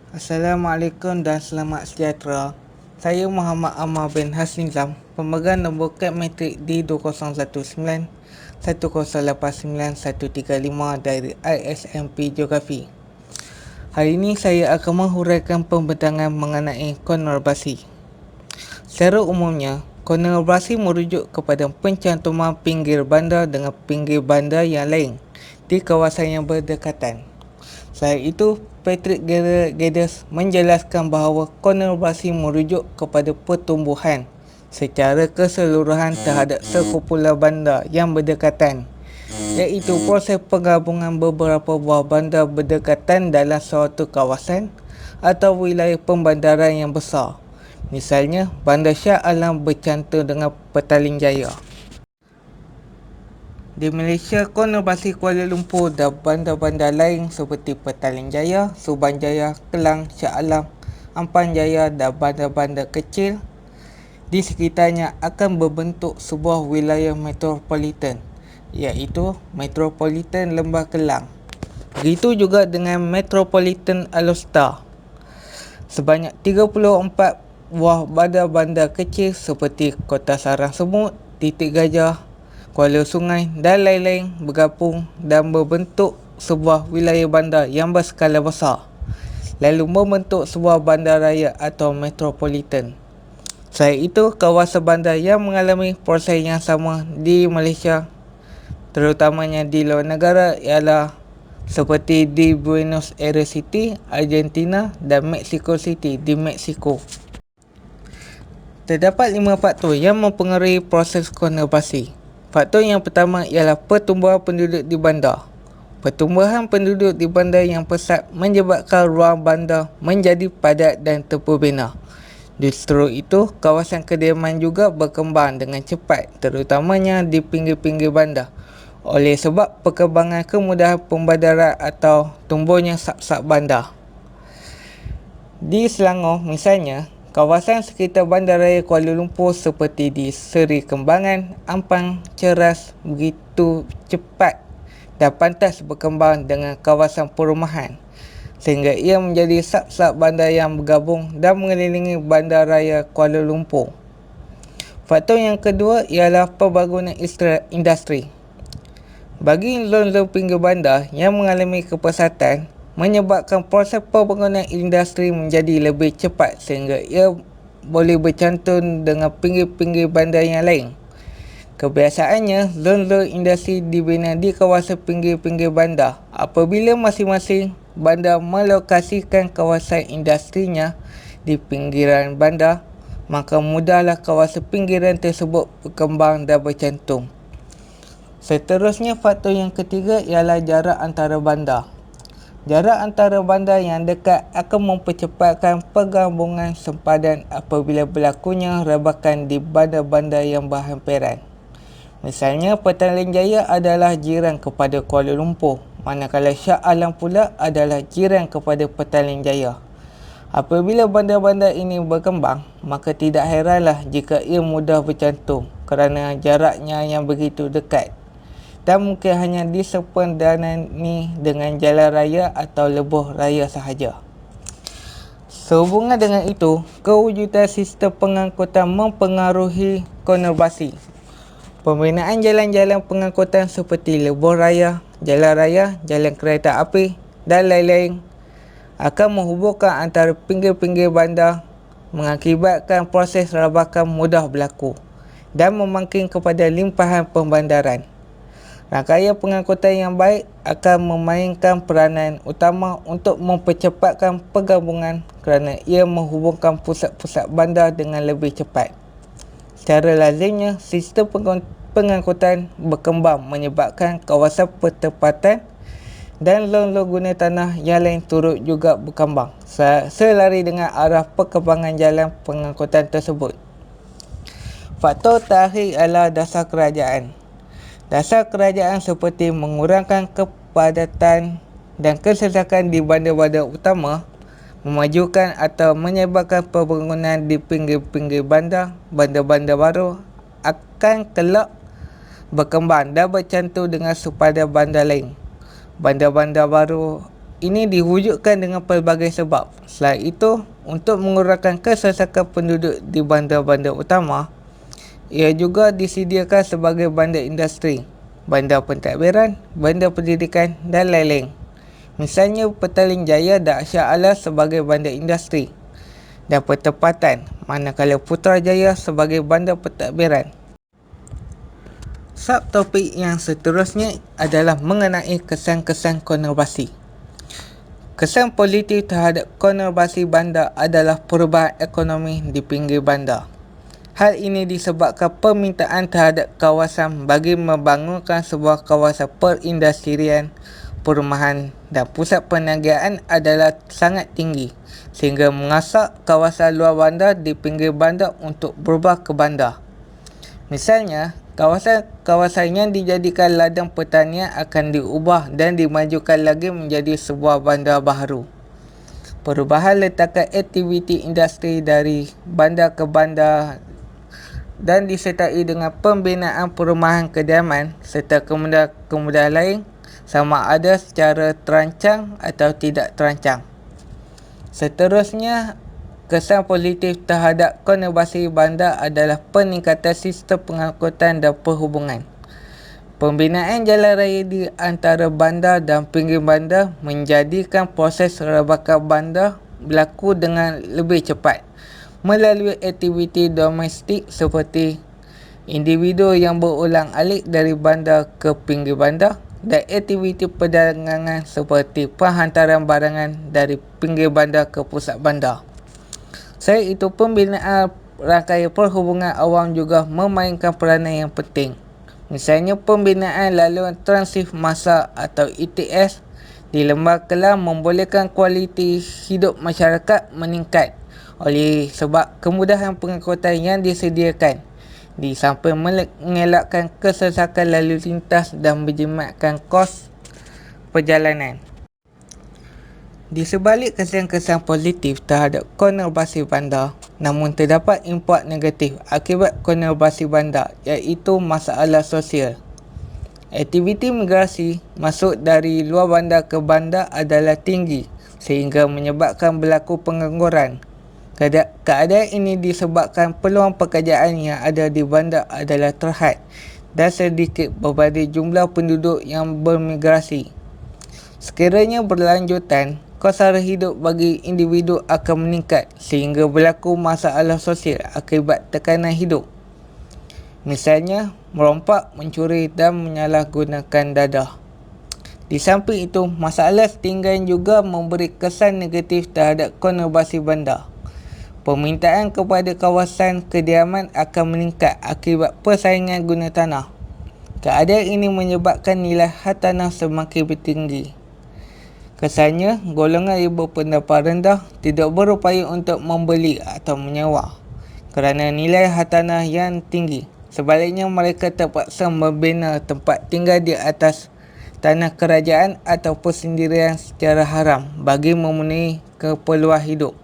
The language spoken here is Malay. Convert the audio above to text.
Assalamualaikum dan selamat sejahtera. Saya Muhammad Ammar bin Hasnizam, pemegang nombor kad matrik D2019 1089135 dari ISMP Geografi. Hari ini saya akan menghuraikan pembentangan mengenai konurbasi. Secara umumnya, konurbasi merujuk kepada pencantuman pinggir bandar dengan pinggir bandar yang lain di kawasan yang berdekatan. Selain itu, Patrick Geddes menjelaskan bahawa konurbasi merujuk kepada pertumbuhan secara keseluruhan terhadap sekumpulan bandar yang berdekatan, iaitu proses penggabungan beberapa buah bandar berdekatan dalam suatu kawasan atau wilayah pembandaran yang besar. Misalnya, Bandar Shah Alam bercantum dengan Petaling Jaya. Di Malaysia, konurbasi Kuala Lumpur dan bandar-bandar lain seperti Petaling Jaya, Subanjaya, Kelang, Shah Alam, Ampan Jaya dan bandar-bandar kecil di sekitarnya akan berbentuk sebuah wilayah metropolitan, iaitu Metropolitan Lembah Kelang. Begitu juga dengan Metropolitan Alor. Sebanyak 34 buah bandar-bandar kecil seperti Kota Sarang Semut, Titik Gajah, Kuala Sungai dan lain-lain bergabung dan membentuk sebuah wilayah bandar yang berskala besar, lalu membentuk sebuah bandaraya atau metropolitan. Selain itu, kawasan bandar yang mengalami proses yang sama di Malaysia, terutamanya di luar negara, ialah seperti di Buenos Aires City, Argentina dan Mexico City di Mexico. Terdapat 5 faktor yang mempengaruhi proses konurbasi. Faktor yang pertama ialah pertumbuhan penduduk di bandar. Pertumbuhan penduduk di bandar yang pesat menyebabkan ruang bandar menjadi padat dan terpembina. Justru itu, kawasan kediaman juga berkembang dengan cepat, terutamanya di pinggir-pinggir bandar, oleh sebab perkembangan kemudahan pembandaran atau tumbuhnya sap-sap bandar. Di Selangor misalnya, kawasan sekitar Bandaraya Kuala Lumpur seperti di Seri Kembangan, Ampang, Ceras begitu cepat dan pantas berkembang dengan kawasan perumahan, sehingga ia menjadi sap-sap bandar yang bergabung dan mengelilingi Bandaraya Kuala Lumpur. Faktor yang kedua ialah pembangunan industri. Bagi lon-lon pinggir bandar yang mengalami kepesatan, menyebabkan proses pembangunan industri menjadi lebih cepat sehingga ia boleh bercantum dengan pinggir-pinggir bandar yang lain. Kebiasaannya, zon-zon industri dibina di kawasan pinggir-pinggir bandar. Apabila masing-masing bandar melokasikan kawasan industrinya di pinggiran bandar, maka mudahlah kawasan pinggiran tersebut berkembang dan bercantum. Seterusnya, faktor yang ketiga ialah jarak antara bandar. Jarak antara bandar yang dekat akan mempercepatkan penggabungan sempadan apabila berlakunya rebakan di bandar-bandar yang berhampiran. Misalnya, Petaling Jaya adalah jiran kepada Kuala Lumpur, manakala Shah Alam pula adalah jiran kepada Petaling Jaya. Apabila bandar-bandar ini berkembang, maka tidak heranlah jika ia mudah bercantum kerana jaraknya yang begitu dekat dan mungkin hanya disemperdani dengan jalan raya atau lebuh raya sahaja. Sehubungan dengan itu, kewujudan sistem pengangkutan mempengaruhi konurbasi. Pembinaan jalan-jalan pengangkutan seperti lebuh raya, jalan kereta api dan lain-lain akan menghubungkan antara pinggir-pinggir bandar, mengakibatkan proses rabakan mudah berlaku dan memancing kepada limpahan pembandaran. Rangkaian pengangkutan yang baik akan memainkan peranan utama untuk mempercepatkan penggabungan kerana ia menghubungkan pusat-pusat bandar dengan lebih cepat. Secara lazimnya, sistem pengangkutan berkembang menyebabkan kawasan pertempatan dan lon-lon guna tanah yang lain turut juga berkembang selari dengan arah perkembangan jalan pengangkutan tersebut. Faktor terakhir adalah dasar kerajaan. Dasar kerajaan seperti mengurangkan kepadatan dan kesesakan di bandar-bandar utama, memajukan atau menyebarkan pembangunan di pinggir-pinggir bandar, bandar-bandar baru akan kelak berkembang dan bercantum dengan sempadan bandar lain. Bandar-bandar baru ini diwujudkan dengan pelbagai sebab. Selain itu, untuk mengurangkan kesesakan penduduk di bandar-bandar utama, ia juga disediakan sebagai bandar industri, bandar pentadbiran, bandar pendidikan dan lain-lain. Misalnya Petaling Jaya dan Shah Alas sebagai bandar industri dan pertempatan, manakala Putrajaya sebagai bandar pentadbiran. Subtopik yang seterusnya adalah mengenai kesan-kesan konurbasi. Kesan politik terhadap konurbasi bandar adalah perubahan ekonomi di pinggir bandar. Hal ini disebabkan permintaan terhadap kawasan bagi membangunkan sebuah kawasan perindustrian, perumahan dan pusat perniagaan adalah sangat tinggi, sehingga mengasak kawasan luar bandar di pinggir bandar untuk berubah ke bandar. Misalnya, kawasan-kawasan yang dijadikan ladang pertanian akan diubah dan dimajukan lagi menjadi sebuah bandar baharu. Perubahan letakan aktiviti industri dari bandar ke bandar dan disertai dengan pembinaan perumahan kediaman serta kemudahan lain sama ada secara terancang atau tidak terancang. Seterusnya, kesan positif terhadap konurbasi bandar adalah peningkatan sistem pengangkutan dan perhubungan. Pembinaan jalan raya di antara bandar dan pinggir bandar menjadikan proses rebakan bandar berlaku dengan lebih cepat melalui aktiviti domestik seperti individu yang berulang-alik dari bandar ke pinggir bandar dan aktiviti perdagangan seperti penghantaran barangan dari pinggir bandar ke pusat bandar. Selain itu, pembinaan rangkaian perhubungan awam juga memainkan peranan yang penting. Misalnya, pembinaan laluan transif massa atau ETS di Lembah Kelang membolehkan kualiti hidup masyarakat meningkat oleh sebab kemudahan pengangkutan yang disediakan, di samping mengelakkan kesesakan lalu lintas dan menjimatkan kos perjalanan. Di sebalik kesan-kesan positif terhadap konurbasi bandar, namun terdapat impak negatif akibat konurbasi bandar, iaitu masalah sosial. Aktiviti migrasi masuk dari luar bandar ke bandar adalah tinggi sehingga menyebabkan berlaku pengangguran. Keadaan ini disebabkan peluang pekerjaan yang ada di bandar adalah terhad dan sedikit berbanding jumlah penduduk yang bermigrasi. Sekiranya berlanjutan, kos sara hidup bagi individu akan meningkat sehingga berlaku masalah sosial akibat tekanan hidup. Misalnya, merompak, mencuri dan menyalahgunakan dadah. Di samping itu, masalah setinggan juga memberi kesan negatif terhadap konurbasi bandar. Permintaan kepada kawasan kediaman akan meningkat akibat persaingan guna tanah. Keadaan ini menyebabkan nilai hartanah semakin bertinggi. Kesannya, golongan yang berpendapatan rendah tidak berupaya untuk membeli atau menyewa kerana nilai hartanah yang tinggi. Sebaliknya, mereka terpaksa membina tempat tinggal di atas tanah kerajaan atau persendirian secara haram bagi memenuhi keperluan hidup.